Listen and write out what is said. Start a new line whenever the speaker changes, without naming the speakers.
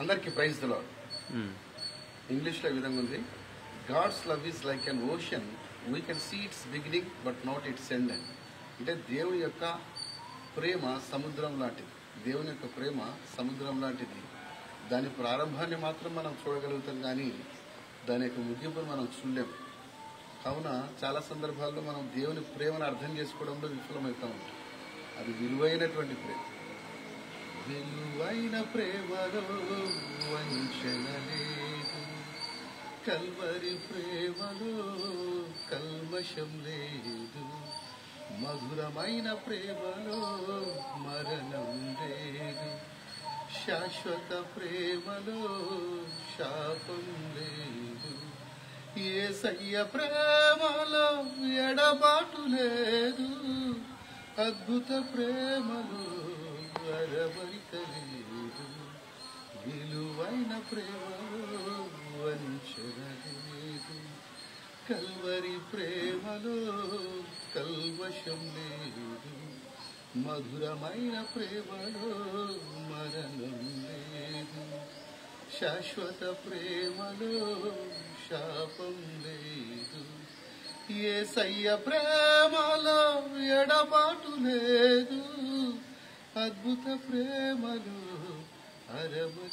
అందరికీ praise the lord. ఇంగ్లీష్లో ఈ విధంగా ఉంది, God's love is like an ocean, we can see its beginning but not its end అని. అంటే దేవుని యొక్క ప్రేమ సముద్రం లాంటిది. దేవుని యొక్క ప్రేమ సముద్రం లాంటిది. దాని ప్రారంభాన్ని మాత్రం మనం చూడగలుగుతాం, కానీ దాని యొక్క ముగింపును మనం చూడలేం. కావున చాలా సందర్భాల్లో మనం దేవుని ప్రేమను అర్థం చేసుకోవడంలో విఫలమవుతూ ఉంటాం. అది విలువైనటువంటి ప్రేమ. విలువైన ప్రేమలో వంచన లేదు, కల్వరి ప్రేమలో కల్మషం లేదు, మధురమైన ప్రేమలో మరణం లేదు, శాశ్వత ప్రేమలో శాపం లేదు, యేసయ్య ప్రేమలో ఎడబాటు లేదు, అద్భుత ప్రేమలో అరమరిక లేదు, విలువైన ప్రేమలో వంచన లేదు, కల్వరి ప్రేమలో కల్మషం లేదు, మధురమైన ప్రేమలో మరణం లేదు, శాశ్వత ప్రేమలో శాపం లేదు, యేసయ్య ప్రేమలో ఎడబాటు లేదు, అద్భుత ప్రేమలో అరమరి